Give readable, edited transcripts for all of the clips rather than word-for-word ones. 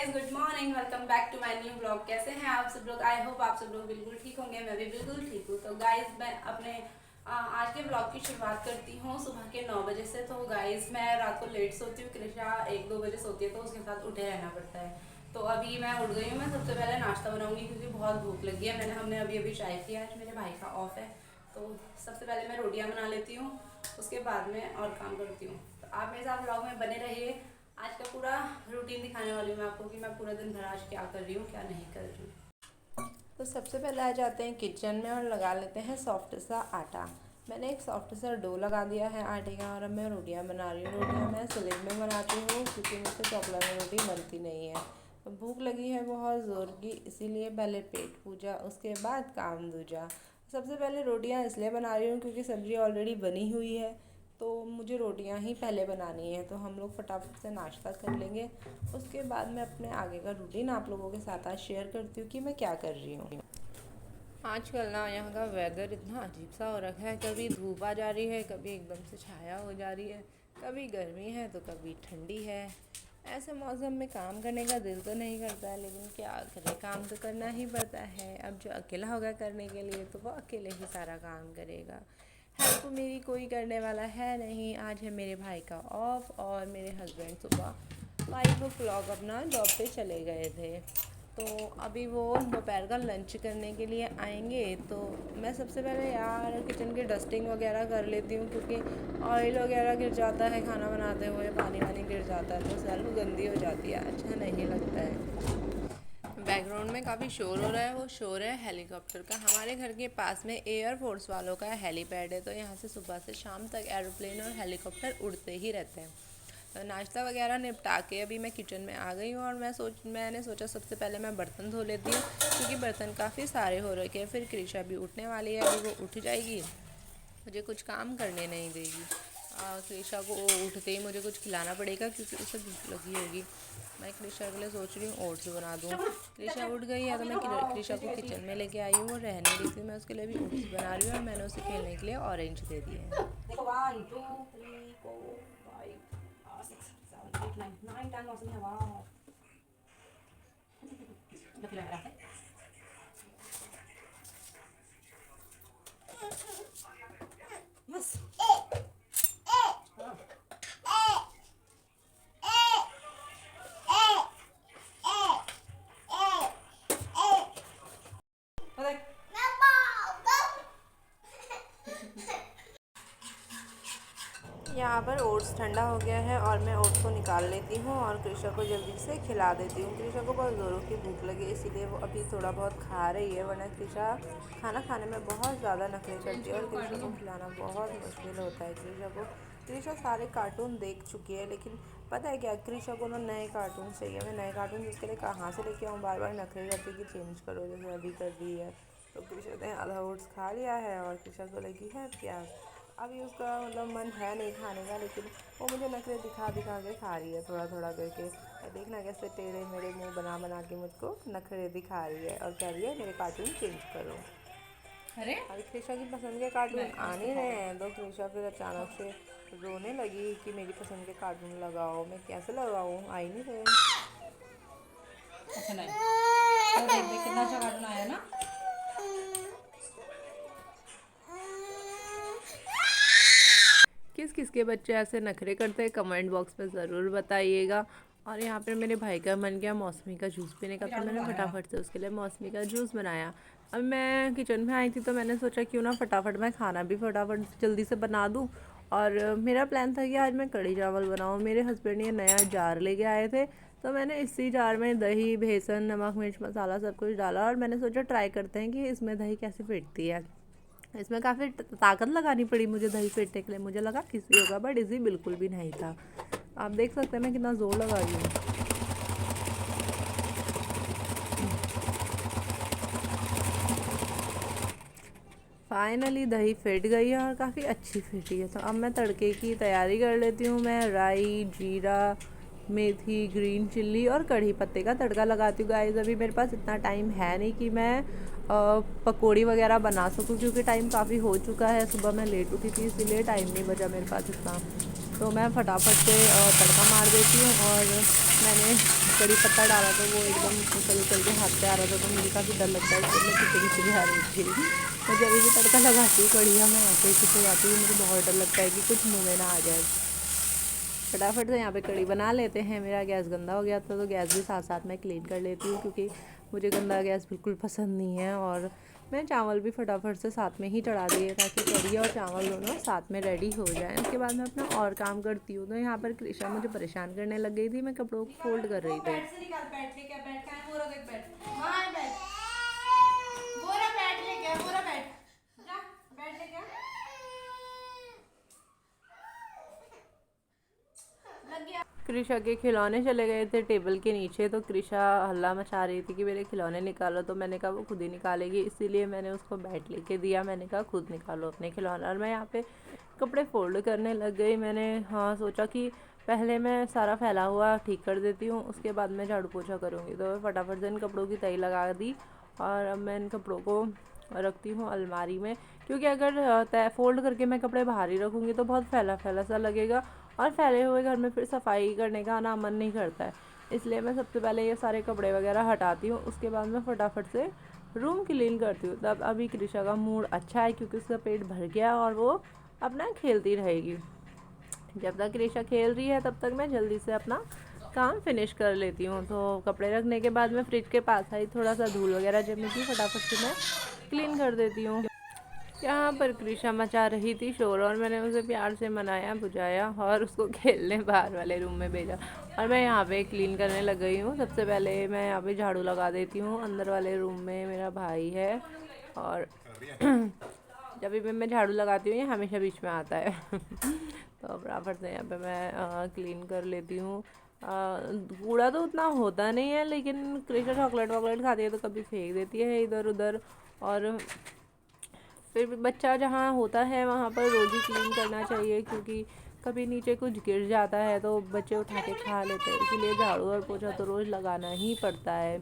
Guys, good morning. Welcome back to my new blog. कैसे हैं आप सब लोग? आई होप आप सब लोग बिल्कुल ठीक होंगे। मैं भी बिल्कुल ठीक हूँ। तो गाइस, मैं अपने आज के ब्लॉग की शुरुआत करती हूँ सुबह के 9 बजे से। तो गाइस, मैं रात को लेट सोती हूँ। कृषा 1-2 बजे सोती है, तो उसके साथ उठे रहना पड़ता है। तो अभी मैं उठ गई हूँ। मैं सबसे पहले नाश्ता बनाऊंगी क्योंकि बहुत भूख लगी है। हमने अभी अभी चाय किया। आज मेरे भाई का ऑफ है, तो सबसे पहले मैं रोटियाँ बना लेती हूँ, उसके बाद में और काम करती हूँ। तो आप मेरे साथ ब्लॉग में बने रहिए। आज का पूरा रूटीन दिखाने वाली हूँ मैं आपको कि मैं पूरा दिन भर आज क्या कर रही हूँ, क्या नहीं कर रही हूँ। तो सबसे पहले आ जाते हैं किचन में और लगा लेते हैं सॉफ्ट सा आटा। मैंने एक सॉफ्ट सा डो लगा दिया है आटे का और अब मैं रोटियाँ बना रही हूँ। रोटियाँ मैं स्लिम में बनाती हूँ क्योंकि मुझसे चकला में रोटी बनती नहीं है। तो भूख लगी है बहुत ज़ोर की, इसीलिए पहले पेट पूजा, उसके बाद काम दूजा। सबसे पहले रोटियाँ इसलिए बना रही हूँ क्योंकि सब्ज़ी ऑलरेडी बनी हुई है, तो मुझे रोटियां ही पहले बनानी है। तो हम लोग फटाफट से नाश्ता कर लेंगे, उसके बाद मैं अपने आगे का रूटीन आप लोगों के साथ आज शेयर करती हूँ कि मैं क्या कर रही हूँ। आजकल ना यहाँ का वेदर इतना अजीब सा हो रखा है। कभी धूप आ जा रही है, कभी एकदम से छाया हो जा रही है, कभी गर्मी है तो कभी ठंडी है। ऐसे मौसम में काम करने का दिल तो नहीं करता है, लेकिन क्या करें, काम तो करना ही पड़ता है। अब जो अकेला होगा करने के लिए तो वो अकेले ही सारा काम करेगा। हेल्प मेरी कोई करने वाला है नहीं। आज है मेरे भाई का ऑफ और मेरे हस्बैंड सुबह 5 o'clock अपना जॉब पे चले गए थे। तो अभी वो दोपहर का लंच करने के लिए आएंगे। तो मैं सबसे पहले यार किचन की डस्टिंग वगैरह कर लेती हूँ क्योंकि ऑयल वगैरह गिर जाता है, खाना बनाते हुए पानी वानी गिर जाता है तो सेल्फ गंदी हो जाती है, अच्छा नहीं लगता है। बैकग्राउंड में काफ़ी शोर हो रहा है, वो शोर है हेलीकॉप्टर का। हमारे घर के पास में एयर फोर्स वालों का हेलीपैड है, तो यहाँ से सुबह से शाम तक एरोप्लेन और हेलीकॉप्टर उड़ते ही रहते हैं। तो नाश्ता वगैरह निपटा के अभी मैं किचन में आ गई हूँ और मैंने सोचा सबसे पहले मैं बर्तन धो लेती हूँ क्योंकि बर्तन काफ़ी सारे हो रखे हैं। फिर कृषा भी उठने वाली है, अभी वो उठ जाएगी, मुझे कुछ काम करने नहीं देगी। कृषा को उठते ही मुझे कुछ खिलाना पड़ेगा क्योंकि उसे भूख लगी होगी। मैं कृषा के लिए सोच रही हूँ ओट्स बना दूँ। कृषा उठ गई है तो मैं कृषा को किचन में लेके आई हूँ, वो रहने रही थी, मैं उसके लिए भी ओट्स बना रही हूँ और मैंने उसे खेलने के लिए ऑरेंज दे दिए हैं। देखो 1 2 3 4 5 6 7 8 9 9 10 मौसम है। वाह बस यहाँ पर ओट्स ठंडा हो गया है और मैं ओट्स को निकाल लेती हूँ और कृषा को जल्दी से खिला देती हूँ। कृषा को बहुत ज़ोरों की भूख लगी, इसीलिए वो अभी थोड़ा बहुत खा रही है, वरना कृषा खाना खाने में बहुत ज़्यादा नखरे करती है और कृषा को खिलाना बहुत मुश्किल होता है। कृषा सारे कार्टून देख चुकी है, लेकिन पता है क्या, कृषा को ना नए कार्टून चाहिए। मैं नए कार्टून जिसके लिए कहाँ से लेके आऊँ, बार बार नखरे करती कि चेंज करो, जैसे अभी कर रही है। तो कृषा ने आधा ओट्स खा लिया है और कृषा को लगी है प्यास। अभी उसका मतलब मन है नहीं खाने का, लेकिन वो मुझे नखरे दिखा दिखा के खा रही है थोड़ा थोड़ा करके। देखना कैसे टेढ़े मेरे मुंह बना बना के मुझको नखरे दिखा रही है और कह रही है मेरे कार्टून चेंज करो। अरे अभी कृषा की पसंद के कार्टून आ नहीं रहे हैं, तो कृषा फिर अचानक से रोने लगी कि मेरी पसंद के कार्टून लगाओ। मैं कैसे लगाऊँ, आ ही नहीं रहे। अच्छा नहीं, तो देख देख कितना अच्छा कार्टून आया ना। किस किस के बच्चे ऐसे नखरे करते हैं कमेंट बॉक्स में ज़रूर बताइएगा। और यहाँ पर मेरे भाई का मन किया मौसमी का जूस पीने का, तो मैंने फटाफट से उसके लिए मौसमी का जूस बनाया। अब मैं किचन में आई थी तो मैंने सोचा क्यों ना फटाफट मैं खाना भी फटाफट जल्दी से बना दूँ। और मेरा प्लान था कि आज मैं कढ़ी चावल बनाऊँ। मेरे हस्बैंड ये नया जार लेके आए थे, तो मैंने इसी जार में दही, बेसन, नमक, मिर्च मसाला सब कुछ डाला और मैंने सोचा ट्राई करते हैं कि इसमें दही कैसे फिटती है। इसमें काफ़ी ताकत लगानी पड़ी मुझे दही फेंटने के लिए। मुझे लगा इजी होगा, बट इजी बिल्कुल भी नहीं था। आप देख सकते हैं मैं कितना ज़ोर लगा रही हूँ। फाइनली दही फेंट गई है और काफ़ी अच्छी फेंटी है। तो अब मैं तड़के की तैयारी कर लेती हूँ। मैं राई, जीरा, मेथी, ग्रीन चिल्ली और कढ़ी पत्ते का तड़का लगाती हूँ। गाइस अभी मेरे पास इतना टाइम है नहीं कि मैं पकौड़ी वगैरह बना सकूँ क्योंकि टाइम काफ़ी हो चुका है। सुबह मैं लेट उठी थी, इसीलिए टाइम नहीं बचा मेरे पास इतना। तो मैं फटाफट से तड़का मार देती हूँ और मैंने कड़ी पत्ता डाला तो वो एकदम उछल उछल के हाथ पे आ रहा था, तो मुझे काफ़ी डर लगता है, इसलिए मैं पीछे पीछे भी आ रही थी। मैं जब भी तड़का लगाती हूँ कढ़िया में ऐसे ही पीछे जाती हूँ, मुझे बहुत डर लगता है कि कुछ मुँह में ना आ जाए। फटाफट से यहाँ पे कढ़ी बना लेते हैं। मेरा गैस गंदा हो गया था तो गैस भी साथ साथ में क्लीन कर लेती हूँ, क्योंकि मुझे गंदा गैस बिल्कुल पसंद नहीं है। और मैं चावल भी फटाफट से साथ में ही चढ़ा दिए, ताकि कढ़ी और चावल दोनों साथ में रेडी हो जाएं। उसके बाद मैं अपना और काम करती हूँ। तो यहाँ पर कृष्णा मुझे परेशान करने लग गई थी, मैं कपड़ों को फोल्ड कर रही थी। कृषा के खिलौने चले गए थे टेबल के नीचे, तो कृषा हल्ला मचा रही थी कि मेरे खिलौने निकालो। तो मैंने कहा वो खुद ही निकालेगी, इसीलिए मैंने उसको बैट लेके दिया। मैंने कहा खुद निकालो अपने खिलौने। और मैं यहाँ पे कपड़े फोल्ड करने लग गई। मैंने सोचा कि पहले मैं सारा फैला हुआ ठीक कर देती हूँ, उसके बाद मैं झाड़ू पोछा करूँगी। तो मैं फटाफट से इन कपड़ों की तय लगा दी और अब मैं इन कपड़ों को रखती हूँ अलमारी में, क्योंकि अगर फोल्ड करके मैं कपड़े बाहर ही रखूँगी तो बहुत फैला फैला सा लगेगा और फैले हुए घर में फिर सफाई करने का ना मन नहीं करता है। इसलिए मैं सबसे पहले ये सारे कपड़े वगैरह हटाती हूँ, उसके बाद मैं फटाफट से रूम क्लीन करती हूँ। तब अभी कृषा का मूड अच्छा है, क्योंकि उसका पेट भर गया और वो अपना खेलती रहेगी। जब तक कृषा खेल रही है तब तक मैं जल्दी से अपना काम फिनिश कर लेती हूँ। तो कपड़े रखने के बाद मैं फ्रिज के पास आई, थोड़ा सा धूल वगैरह जमी थी, फटाफट से मैं क्लीन कर देती हूँ। यहाँ पर कृषा मचा रही थी शोर, और मैंने उसे प्यार से मनाया बुझाया और उसको खेलने बाहर वाले रूम में भेजा। और मैं यहाँ पे क्लीन करने लग गई हूँ। सबसे पहले मैं यहाँ पे झाड़ू लगा देती हूँ। अंदर वाले रूम में मेरा भाई है, और जब भी मैं झाड़ू लगाती हूँ ये हमेशा बीच में आता है। तो बराबर से यहाँ पे मैं क्लीन कर लेती हूँ। कूड़ा तो उतना होता नहीं है, लेकिन कृषा चॉकलेट वॉकलेट खाती है तो कभी फेंक देती है इधर उधर। और फिर भी बच्चा जहाँ होता है वहाँ पर रोज़ ही क्लीन करना चाहिए, क्योंकि कभी नीचे कुछ गिर जाता है तो बच्चे उठा के खा लेते हैं। इसीलिए झाड़ू और पोछा तो रोज़ लगाना ही पड़ता है।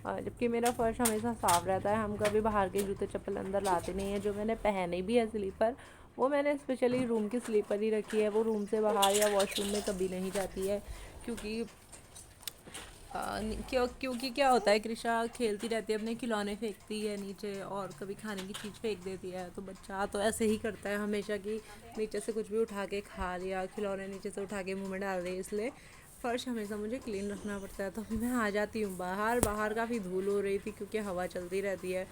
जबकि मेरा फर्श हमेशा साफ़ रहता है, हम कभी बाहर के जूते चप्पल अंदर लाते नहीं हैं। जो मैंने पहने भी है स्लीपर, वो मैंने स्पेशली रूम की स्लीपर ही रखी है। वो रूम से बाहर या वॉशरूम में कभी नहीं जाती है, क्योंकि क्योंकि क्या होता है, कृषा खेलती रहती है, अपने खिलौने फेंकती है नीचे और कभी खाने की चीज़ फेंक देती है। तो बच्चा तो ऐसे ही करता है हमेशा, कि नीचे से कुछ भी उठा के खा लिया, खिलौने नीचे से उठा के मुंह में डाल दिए। इसलिए फ़र्श हमेशा मुझे क्लीन रखना पड़ता है। तो अभी मैं आ जाती हूँ बाहर। बाहर काफ़ी धूल हो रही थी, क्योंकि हवा चलती रहती है,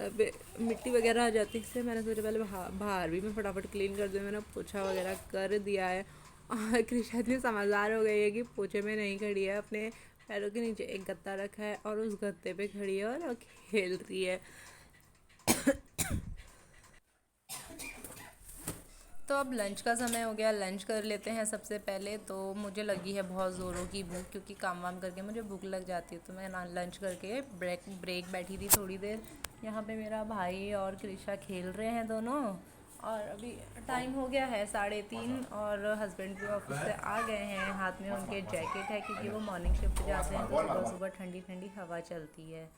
अब मिट्टी वगैरह आ जाती है। इसलिए मैंने सोचा पहले बाहर भी मैं फटाफट क्लीन कर दूँ। मैंने पोछा वगैरह कर दिया है। और कृषा इतनी समझदार हो गई है कि पोछे में नहीं खड़ी है, अपने पैरों के नीचे एक गत्ता रखा है और उस गत्ते पे खड़ी है और खेल रही है। तो अब लंच का समय हो गया, लंच कर लेते हैं सबसे पहले। तो मुझे लगी है बहुत ज़ोरों की भूख, क्योंकि काम वाम करके मुझे भूख लग जाती है। तो मैं लंच करके ब्रेक बैठी थी थोड़ी देर। यहाँ पे मेरा भाई और कृषा खेल रहे हैं दोनों। और अभी टाइम हो गया है 3:30, और हस्बैंड भी ऑफिस से आ गए हैं। हाथ में उनके जैकेट है, क्योंकि वो मॉर्निंग शिफ्ट जाते हैं, तो सुबह सुबह ठंडी ठंडी हवा चलती है।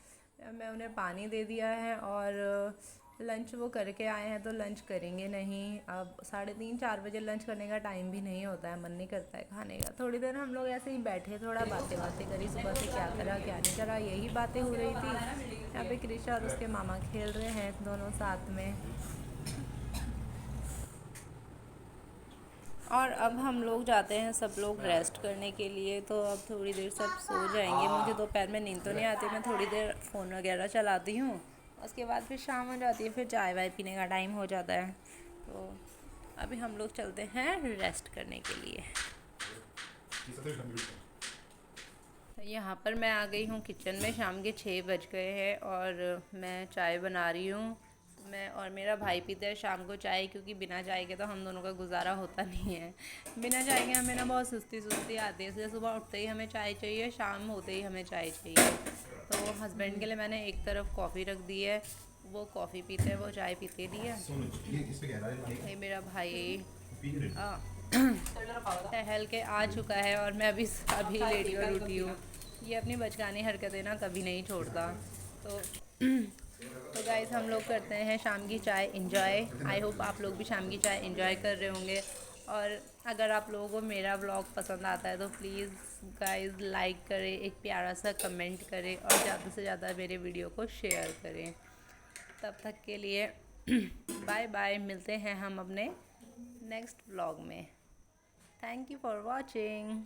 मैं उन्हें पानी दे दिया है, और लंच वो करके आए हैं तो लंच करेंगे नहीं। अब 3:30-4 बजे लंच करने का टाइम भी नहीं होता है, मन नहीं करता है खाने का। थोड़ी देर हम लोग ऐसे ही बैठे, थोड़ा बातें करी, सुबह से क्या करा क्या नहीं करा, यही बातें हो रही थी। यहाँ पे कृषा और उसके मामा खेल रहे हैं दोनों साथ में। और अब हम लोग जाते हैं सब लोग रेस्ट करने के लिए। तो अब थोड़ी देर सब सो जाएंगे। मुझे दोपहर में नींद तो नहीं आती, मैं थोड़ी देर फ़ोन वगैरह चलाती हूँ। उसके बाद फिर शाम हो जाती है, फिर चाय वाय पीने का टाइम हो जाता है। तो अभी हम लोग चलते हैं रेस्ट करने के लिए। यहाँ पर मैं आ गई हूँ किचन में। शाम के 6 बज गए हैं और मैं चाय बना रही हूँ। मैं और मेरा भाई पीते हैं शाम को चाय, क्योंकि बिना चाय के तो हम दोनों का गुजारा होता नहीं है। बिना चाय के हमें ना बहुत सुस्ती आती है, इसलिए सुबह उठते ही हमें चाय चाहिए, शाम होते ही हमें चाय चाहिए। तो हस्बैंड के लिए मैंने एक तरफ कॉफ़ी रख दी है, वो कॉफ़ी पीते हैं, वो चाय पीते नहीं है। ये मेरा भाई टहल के आ चुका है और मैं अभी लेटी और उठी हूँ। ये अपनी बचकानी हरकतें ना कभी नहीं छोड़ता। तो गाइस, हम लोग करते हैं शाम की चाय इंजॉय। आई होप आप लोग भी शाम की चाय इंजॉय कर रहे होंगे। और अगर आप लोगों को मेरा व्लॉग पसंद आता है तो प्लीज़ गाइस लाइक करें, एक प्यारा सा कमेंट करें और ज़्यादा से ज़्यादा मेरे वीडियो को शेयर करें। तब तक के लिए बाय बाय, मिलते हैं हम अपने नेक्स्ट व्लॉग में। Thank you for watching.